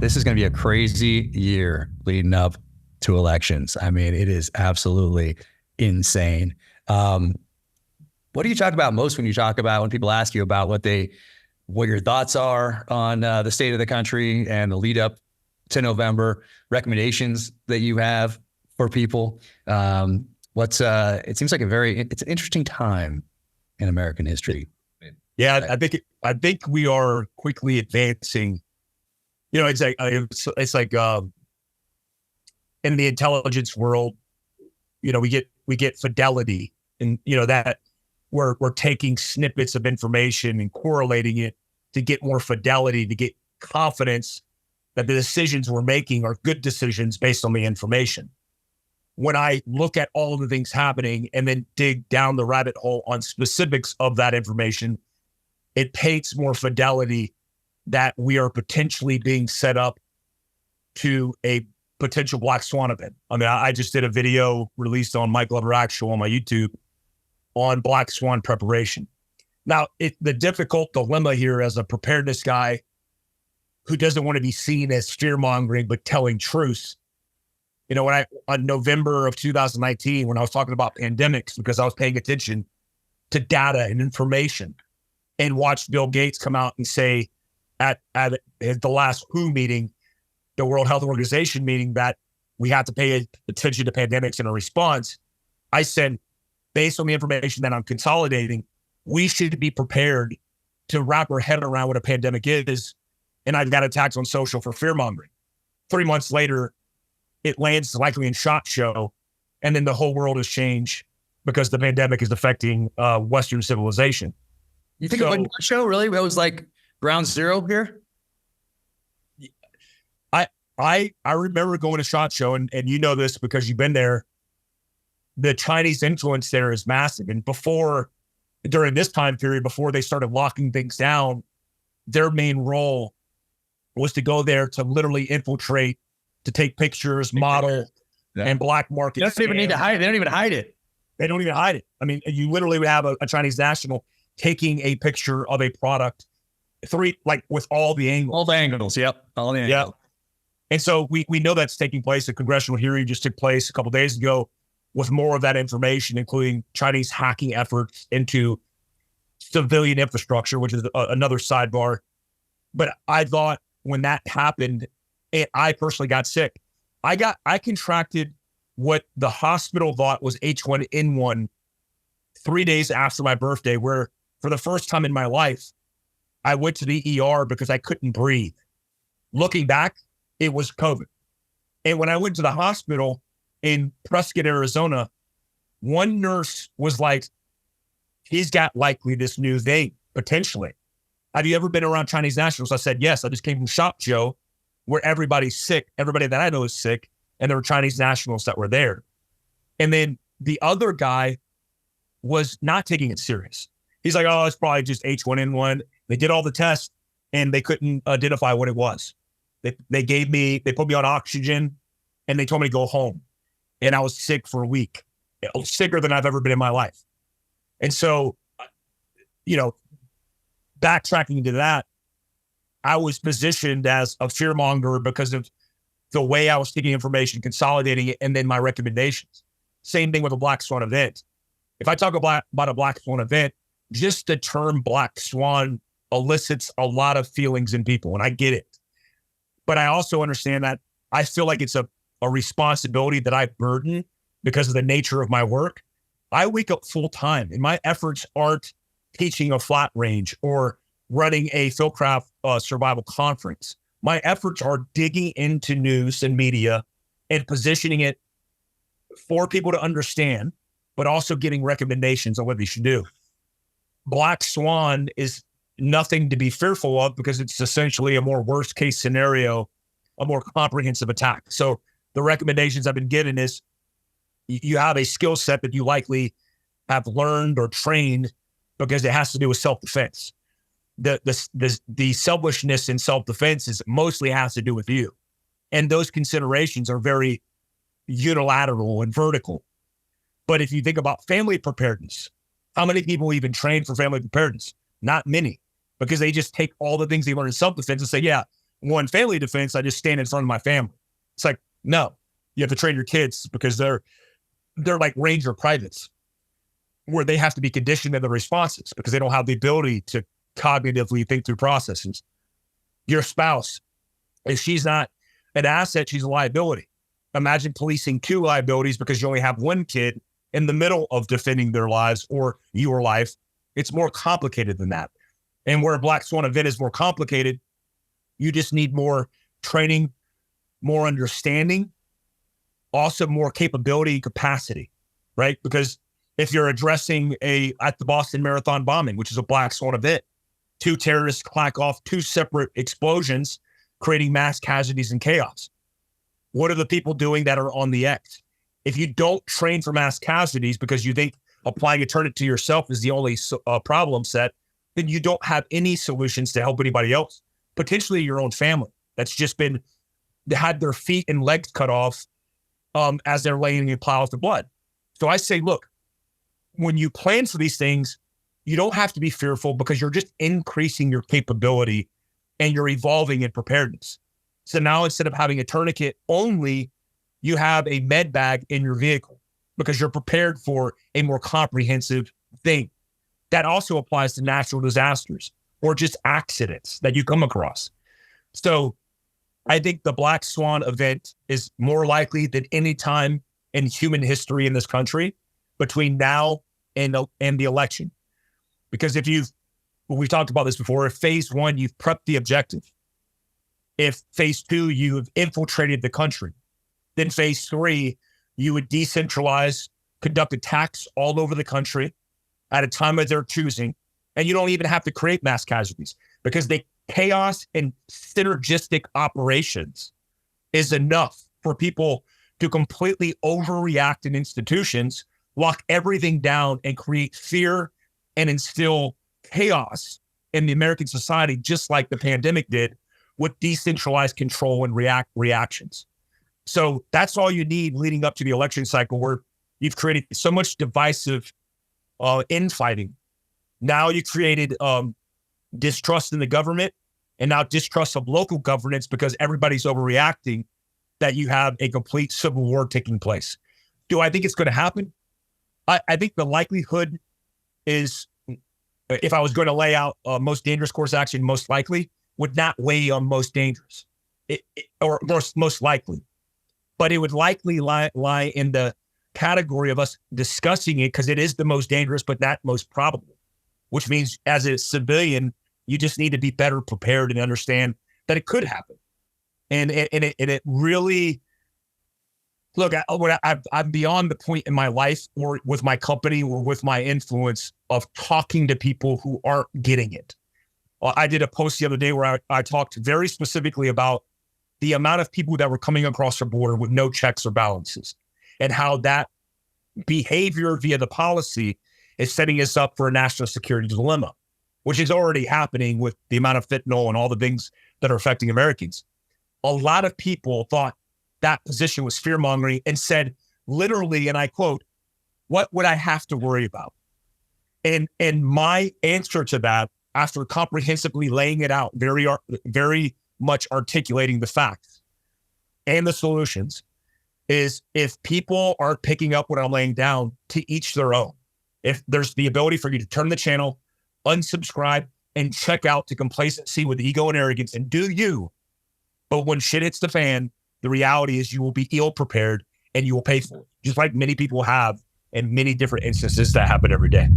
this is going to be a crazy year leading up to elections. I mean, it is absolutely insane. What do you talk about most when people ask you about what your thoughts are on the state of the country and the lead up to November, recommendations that you have for people? It seems like it's an interesting time in American history. Yeah, I think we are quickly advancing. You know, it's like in the intelligence world, you know, we get fidelity, and you know that we're taking snippets of information and correlating it to get more fidelity, to get confidence that the decisions we're making are good decisions based on the information. When I look at all of the things happening and then dig down the rabbit hole on specifics of that information, it paints more fidelity that we are potentially being set up to a potential black swan event. I mean, I just did a video released on Mike Glover Actual on my YouTube on black swan preparation. Now, the difficult dilemma here as a preparedness guy who doesn't want to be seen as fear-mongering but telling truths. You know, on November of 2019, when I was talking about pandemics, because I was paying attention to data and information, and watched Bill Gates come out and say at the last WHO meeting, the World Health Organization meeting, that we have to pay attention to pandemics in a response. I said, based on the information that I'm consolidating, we should be prepared to wrap our head around what a pandemic is. And I've got attacks on social for fear-mongering. 3 months later, it lands likely in SHOT Show, and then the whole world has changed because the pandemic is affecting Western civilization. You think of SHOT Show, really? It was like ground zero here? I remember going to SHOT Show, and you know this because you've been there. The Chinese influence there is massive. And during this time period, before they started locking things down, their main role was to go there to literally infiltrate, to take pictures, model, and black market. They don't even need to hide it. They don't even hide it. They don't even hide it. I mean, you literally would have a Chinese national taking a picture of a product, with all the angles. All the angles, yep. All the angles. Yep. And so we know that's taking place. A congressional hearing just took place a couple of days ago with more of that information, including Chinese hacking efforts into civilian infrastructure, which is another sidebar. But I thought when that happened, I personally got sick. I contracted what the hospital thought was H1N1 3 days after my birthday, where for the first time in my life, I went to the ER because I couldn't breathe. Looking back, it was COVID. And when I went to the hospital in Prescott, Arizona, one nurse was like, he's got likely this new thing, potentially. Have you ever been around Chinese nationals? I said, yes. I just came from SHOT Show, where everybody's sick. Everybody that I know is sick. And there were Chinese nationals that were there. And then the other guy was not taking it serious. He's like, oh, it's probably just H1N1. They did all the tests and they couldn't identify what it was. They put me on oxygen and they told me to go home. And I was sick for a week, sicker than I've ever been in my life. And so, you know, backtracking into that, I was positioned as a fearmonger because of the way I was taking information, consolidating it, and then my recommendations. Same thing with a black swan event. If I talk about a black swan event, just the term black swan elicits a lot of feelings in people, and I get it. But I also understand that I feel like it's a responsibility that I burden because of the nature of my work. I wake up full time, and my efforts aren't teaching a flat range or running a Philcraft survival conference. My efforts are digging into news and media and positioning it for people to understand, but also getting recommendations on what they should do. Black Swan is nothing to be fearful of because it's essentially a more worst case scenario, a more comprehensive attack. So the recommendations I've been given is you have a skill set that you likely have learned or trained because it has to do with self-defense. The selfishness in self-defense is mostly has to do with you. And those considerations are very unilateral and vertical. But if you think about family preparedness, how many people even train for family preparedness? Not many, because they just take all the things they learn in self-defense and say, yeah, one family defense, I just stand in front of my family. It's like, no, you have to train your kids because they're like Ranger privates where they have to be conditioned in the responses because they don't have the ability to cognitively think through processes. Your spouse, if she's not an asset, she's a liability. Imagine policing two liabilities because you only have one kid in the middle of defending their lives or your life. It's more complicated than that. And where a black swan event is more complicated, you just need more training, more understanding, also more capability and capacity, right? Because if you're addressing at the Boston Marathon bombing, which is a black swan event, two terrorists clack off two separate explosions, creating mass casualties and chaos. What are the people doing that are on the X? If you don't train for mass casualties because you think applying a tourniquet to yourself is the only problem set, then you don't have any solutions to help anybody else, potentially your own family that's just had their feet and legs cut off as they're laying in piles of blood. So I say, look, when you plan for these things, you don't have to be fearful because you're just increasing your capability and you're evolving in preparedness. So now instead of having a tourniquet only, you have a med bag in your vehicle because you're prepared for a more comprehensive thing. That also applies to natural disasters or just accidents that you come across. So I think the Black Swan event is more likely than any time in human history in this country between now and the election. Because we've talked about this before, if phase one, you've prepped the objective. If phase two, you have infiltrated the country. Then phase three, you would decentralize, conduct attacks all over the country at a time of their choosing. And you don't even have to create mass casualties because the chaos and synergistic operations is enough for people to completely overreact in institutions, lock everything down and create fear and instill chaos in the American society, just like the pandemic did with decentralized control and reactions. So that's all you need leading up to the election cycle where you've created so much divisive infighting. Now you created distrust in the government and now distrust of local governance because everybody's overreacting that you have a complete civil war taking place. Do I think it's going to happen? I think the likelihood is, if I was going to lay out most dangerous course of action, most likely would not weigh on most dangerous or most likely, but it would likely lie in the category of us discussing it because it is the most dangerous, but not most probable, which means as a civilian, you just need to be better prepared and understand that it could happen. And it really, look, I'm beyond the point in my life or with my company or with my influence of talking to people who aren't getting it. I did a post the other day where I talked very specifically about the amount of people that were coming across the border with no checks or balances and how that behavior via the policy is setting us up for a national security dilemma, which is already happening with the amount of fentanyl and all the things that are affecting Americans. A lot of people thought that position was fear-mongering and said, literally, and I quote, "What would I have to worry about?" And my answer to that, after comprehensively laying it out, very much articulating the facts and the solutions, is if people are picking up what I'm laying down, to each their own. If there's the ability for you to turn the channel, unsubscribe, and check out to complacency with ego and arrogance and do you. But when shit hits the fan, the reality is you will be ill prepared and you will pay for it, just like many people have in many different instances that happen every day.